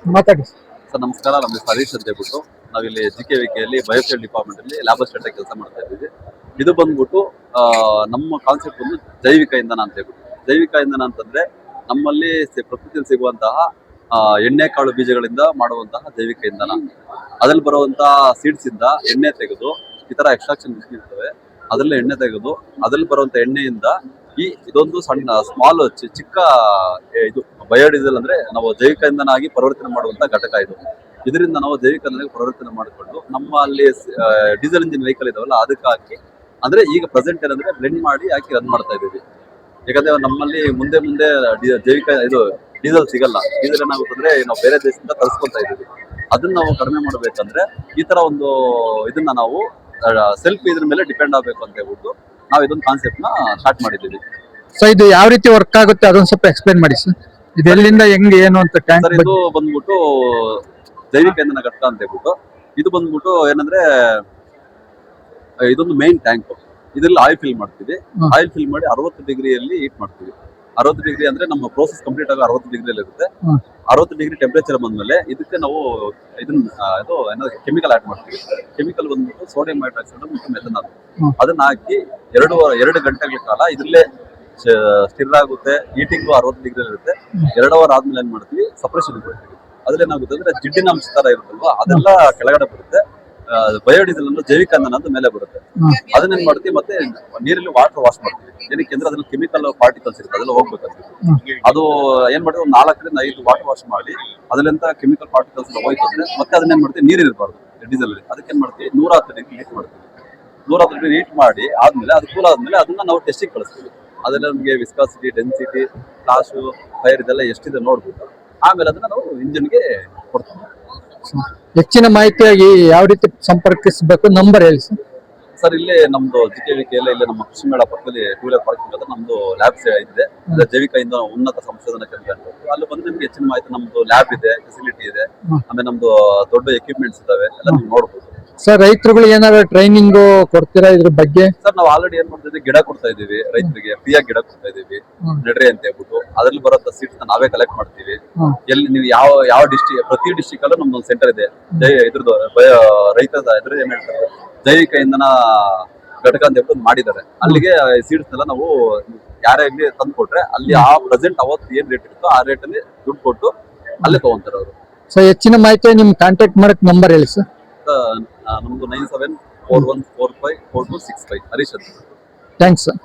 ಮಾತಾಡಿ. ಸರ್ ನಮಸ್ಕಾರ, ನಮ್ಮ ಹೆಸರು ಹರೀಶ್ ಅಂತ ಹೇಳ್ಬಿಟ್ಟು ನಾವಿಲ್ಲಿ GKVKಯಲ್ಲಿ ಬಯೋಫ್ಯೂಲ್ ಡಿಪಾರ್ಟ್ಮೆಂಟ್ ಅಲ್ಲಿ ಲ್ಯಾಬ್ ಅಸಿಸ್ಟೆಂಟ್ ಆಗಿ ಕೆಲಸ ಮಾಡ್ತಾ ಇದ್ದೀವಿ. ಇದು ಬಂದ್ಬಿಟ್ಟು ನಮ್ಮ ಕಾನ್ಸೆಪ್ಟ್ ಒಂದು ಜೈವಿಕ ಇಂಧನ ಅಂತ ಹೇಳ್ಬಿಟ್ಟು. ಜೈವಿಕ ಇಂಧನ ಅಂತಂದ್ರೆ ನಮ್ಮಲ್ಲಿ ಪ್ರಕೃತಿಯಲ್ಲಿ ಸಿಗುವಂತಹ ಎಣ್ಣೆ ಕಾಳು ಬೀಜಗಳಿಂದ ಮಾಡುವಂತಹ ಜೈವಿಕ ಇಂಧನ. ಅದ್ರಲ್ಲಿ ಬರುವಂತಹ ಸೀಡ್ಸ್ ಇಂದ ಎಣ್ಣೆ ತೆಗೆದು ಈ ತರ ಎಕ್ಸ್ಟ್ರಾಕ್ಷನ್ ಮಿಷಿನ್ ಇರ್ತವೆ, ಅದ್ರಲ್ಲಿ ಎಣ್ಣೆ ತೆಗೆದು ಅದ್ರಲ್ಲಿ ಬರುವಂತ ಎಣ್ಣೆಯಿಂದ ಇದೊಂದು ಸಣ್ಣ ಸ್ಮಾಲ್ ಚಿಕ್ಕ ಇದು ಬಯೋಡೀಸೆಲ್ ಅಂದ್ರೆ ನಾವು ಜೈವಿಕ ಇಂಧನ ಆಗಿ ಪರಿವರ್ತನೆ ಮಾಡುವಂತ ಘಟಕ ಇದು. ಇದರಿಂದ ನಾವು ಜೈವಿಕ ಇಂಧನಕ್ಕೆ ಪರಿವರ್ತನೆ ಮಾಡಿಕೊಂಡು ನಮ್ಮ ಅಲ್ಲಿ ಡೀಸೆಲ್ ಇಂಜಿನ್ ವೆಹಿಕಲ್ ಇದಾವಲ್ಲ ಅದಕ್ಕೆ ಹಾಕಿ, ಅಂದ್ರೆ ಈಗ ಪ್ರೆಸೆಂಟ್ ಏನಂದ್ರೆ ಬ್ಲೆಂಡ್ ಮಾಡಿ ಹಾಕಿ ರನ್ ಮಾಡ್ತಾ ಇದೀವಿ. ಯಾಕಂದ್ರೆ ನಮ್ಮಲ್ಲಿ ಮುಂದೆ ಜೈವಿಕ ಇದು ಡೀಸೆಲ್ ಸಿಗಲ್ಲ. ಡೀಸೆಲ್ ಏನಾಗುತ್ತಂದ್ರೆ ನಾವು ಬೇರೆ ದೇಶದಿಂದ ತರಿಸ್ಕೊತಾ ಇದೀವಿ. ಅದನ್ನ ನಾವು ಕಡಿಮೆ ಮಾಡ್ಬೇಕಂದ್ರೆ ಈ ತರ ಒಂದು ಇದನ್ನ ನಾವು ಸೆಲ್ಫ್ ಇದ್ರ ಮೇಲೆ ಡಿಪೆಂಡ್ ಆಗ್ಬೇಕು ಅಂತ ಹೇಳ್ಬಿಟ್ಟು ನಾವು ಇದೊಂದು ಕಾನ್ಸೆಪ್ಟ್ ನ ಸ್ಟಾರ್ಟ್ ಮಾಡಿದ್ದೀವಿ. ಸೊ ಇದು ಯಾವ ರೀತಿ ವರ್ಕ್ ಆಗುತ್ತೆ ಅದೊಂದು ಸ್ವಲ್ಪ ಎಕ್ಸ್ಪ್ಲೈನ್ ಮಾಡಿ ಸರ್. ಇದು ಎಲ್ಲಿಂದ ಹೆಂಗೆ ಏನು ಅಂತ ಟ್ಯಾಂಕ್ ಸರ್ ಇದು ಬಂದ್ಬಿಟ್ಟು ಜೈವಿಕ ಇಂಧನ ಘಟಕ ಅಂತ ಹೇಳ್ಬಿಟ್ಟು ಇದು ಬಂದ್ಬಿಟ್ಟು ಏನಂದ್ರೆ ಇದೊಂದು ಮೇನ್ ಟ್ಯಾಂಕ್. ಇದ್ರಲ್ಲಿ ಆಯಿಲ್ ಫಿಲ್ ಮಾಡ್ತೀವಿ. ಆಯಿಲ್ ಫಿಲ್ ಮಾಡಿ 60 ಡಿಗ್ರಿಯಲ್ಲಿ ಹೀಟ್ ಮಾಡ್ತೀವಿ. 60 ಡಿಗ್ರಿ ಅಂದ್ರೆ ನಮ್ಮ ಪ್ರೋಸೆಸ್ ಕಂಪ್ಲೀಟ್ ಆಗಿ 60 ಡಿಗ್ರಿಯಲ್ಲಿ ಇರುತ್ತೆ. 60 ಡಿಗ್ರಿ ಟೆಂಪರೇಚರ್ ಬಂದ್ಮೇಲೆ ಇದಕ್ಕೆ ನಾವು ಇದನ್ನ ಕೆಮಿಕಲ್ ಆಡ್ ಮಾಡ್ತೀವಿ. ಕೆಮಿಕಲ್ ಬಂದ್ಬಿಟ್ಟು ಸೋಡಿಯಂ ಹೈಡ್ರಾಕ್ಸೈಡ್ ಮತ್ತು ಮೆಥನಾಲ್. ಅದನ್ನ ಹಾಕಿ 2 ಗಂಟೆಗಳ ಕಾಲ ಇದ್ರಲ್ಲೇ ಸ್ಟಿರ್ ಆಗುತ್ತೆ. ಹೀಟಿಂಗ್ 60 ಡಿಗ್ರಿ ಇರುತ್ತೆ. 2 ಅವರ್ ಆದ್ಮೇಲೆ ಏನ್ ಮಾಡ್ತೀವಿ, ಸಪ್ರೆಷನ್ ಕೊಡ್ತೀವಿ. ಅದ್ರಲ್ಲಿ ಏನಾಗುತ್ತೆ ಅಂದ್ರೆ ಜಿಡ್ಡಿನ ಅಂಶ ತರ ಇರುತ್ತಲ್ವಾ, ಅದೆಲ್ಲ ಕೆಳಗಡೆ ಬರುತ್ತೆ. ಬಯೋಡೀಸೆಲ್ ಅಂದ್ರೆ ಜೈವಿಕ ಇಂಧನ ಅಂತ ಮೇಲೆ ಬರುತ್ತೆ. ಅದನ್ನೇನ್ ಮಾಡ್ತೀವಿ, ಮತ್ತೆ ನೀರಲ್ಲಿ ವಾಟರ್ ವಾಶ್ ಮಾಡ್ತೀವಿ. ಏನಕ್ಕೆ ಅಂದ್ರೆ ಅದ್ರಲ್ಲಿ ಕೆಮಿಕಲ್ ಪಾರ್ಟಿಕಲ್ಸ್ ಇರುತ್ತೆ, ಅದೆಲ್ಲ ಹೋಗ್ಬೇಕಂತ. ಅದು ಏನ್ ಮಾಡ್ತೀವಿ, 4 ರಿಂದ 5 ವಾಟರ್ ವಾಶ್ ಮಾಡಿ ಅದರಿಂದ ಕೆಮಿಕಲ್ ಪಾರ್ಟಿಕಲ್ಸ್ ಹೋಯ್ತು ಅಂದ್ರೆ ಮತ್ತೆ ಅದನ್ನೇನ್ ಮಾಡ್ತೀವಿ, ನೀರು ಇರಬಾರ್ದು ಡೀಸೆಲ್. ಅದಕ್ಕೇನ್ ಮಾಡ್ತೀವಿ, 110 ಡಿಗ್ರಿ ಹೀಟ್ ಮಾಡ್ತೀವಿ. 110 ಡಿಗ್ರಿ ಹೀಟ್ ಮಾಡಿ ಆದ್ಮೇಲೆ ಅದು ಕೂಲ್ ಆದ್ಮೇಲೆ ಅದನ್ನ ನಾವು ಟೆಸ್ಟಿಂಗ್ ಕಳಿಸ್ತೀವಿ. ಅದೆಲ್ಲ ನಮಗೆ ವಿಸ್ಕಾಸಿಟಿ, ಡೆನ್ಸಿಟಿ, ಫ್ಲಾಶು, ಫೈರ್ ಇದೆಲ್ಲ ಎಷ್ಟಿದೆ ನೋಡ್ಬಿಟ್ಟು ಆಮೇಲೆ ಅದನ್ನ ನಾವು ಇಂಜಿನ್ಗೆ ಕೊಡ್ತೀವಿ. ಹೆಚ್ಚಿನ ಮಾಹಿತಿಯಾಗಿ ಯಾವ ರೀತಿ ಸಂಪರ್ಕಿಸಬೇಕು, ನಂಬರ್ ಹೇಳಿ ಸರ್. ಸರ್ ಇಲ್ಲೇ ನಮ್ದು GKVKL ಇಲ್ಲೇ ನಮ್ಮ ಕೃಷಿ ಮೇಳ ಪಕ್ಕದಲ್ಲಿ 2 ವೀಲರ್ ಪಾರ್ಕಿಂಗ್ ಅಂತ ನಮ್ದು ಲ್ಯಾಬ್ ಇದೆ. ಜೈವಿಕ ಇಂಧನ ಉನ್ನತ ಸಂಶೋಧನಾ ಕೇಂದ್ರ ಅಂತ. ಅಲ್ಲಿ ಬಂದು ನಿಮ್ಗೆ ಹೆಚ್ಚಿನ ಮಾಹಿತಿ, ನಮ್ದು ಲ್ಯಾಬ್ ಇದೆ, ಫೆಸಿಲಿಟಿ ಇದೆ, ಆಮೇಲೆ ನಮ್ದು ದೊಡ್ಡ ಎಕ್ವಿಪ್ಮೆಂಟ್ಸ್ ಇದಾವೆ, ಎಲ್ಲ ನೀವು ನೋಡ್ಬೋದು. ಸರ್ ರೈತರುಗಳು ಏನಾದ್ರು ಟ್ರೈನಿಂಗ್ ಕೊಡ್ತೀರಾ ಇದ್ರ ಬಗ್ಗೆ? ಸರ್ ನಾವು ಆಲ್ರೆಡಿ ಏನ್ ಮಾಡ್ತಾ ಇದೀವಿ, ಗಿಡ ಕೊಡ್ತಾ ಇದೀವಿ ರೈತರಿಗೆ, ಫ್ರೀಯಾಗಿ ಗಿಡ ಕೊಡ್ತಾ ಇದೀವಿ ನೆಡ್ರಿ ಅಂತ ಹೇಳ್ಬಿಟ್ಟು. ಅದ್ರಲ್ಲಿ ಬರೋ ಸೀಡ್ಸ್ ನಾವೇ ಕಲೆಕ್ಟ್ ಮಾಡ್ತೀವಿ. ಎಲ್ಲಿ ನೀವು ಯಾವ ಡಿಸ್ಟ್ರಿಕ್ಟ್, ಪ್ರತಿ ಡಿಸ್ಟ್ರಿಕ್ಟ್ ಅಲ್ಲೂ ನಮ್ದೊಂದು ಸೆಂಟರ್ ಇದೆ. ಇದ್ರದ್ದು ರೈತದ ಇದ್ರ ಏನ್ ಹೇಳ್ತಾರೆ, ಜೈವಿಕ ಇಂಧನ ಘಟಕ ಅಂತ ಹೇಳ್ಬಿಟ್ಟು ಮಾಡಿದ್ದಾರೆ. ಅಲ್ಲಿಗೆ ಸೀಡ್ಸ್ ಎಲ್ಲ ನಾವು ಯಾರೇ ಇಲ್ಲಿ ತಂದು ಕೊಟ್ರೆ ಅಲ್ಲಿ ಆ ಪ್ರೆಸೆಂಟ್ ಅವತ್ತು ಏನ್ ರೇಟ್ ಇರುತ್ತೋ ಆ ರೇಟ್ ಅಲ್ಲಿ ದುಡ್ಡು ಕೊಟ್ಟು ಅಲ್ಲೇ ತಗೊಂತಾರೆ ಅವರು. ಸೊ ಹೆಚ್ಚಿನ ಮಾಹಿತಿ ನಿಮ್ ಕಾಂಟ್ಯಾಕ್ಟ್ ಮಾಡಕ್ ನಂಬರ್ ಹೇಳಿ ಸರ್. ನಮ್ದು 9741454265 ಹರೀಶ್ ಅಂತ. Thanks sir.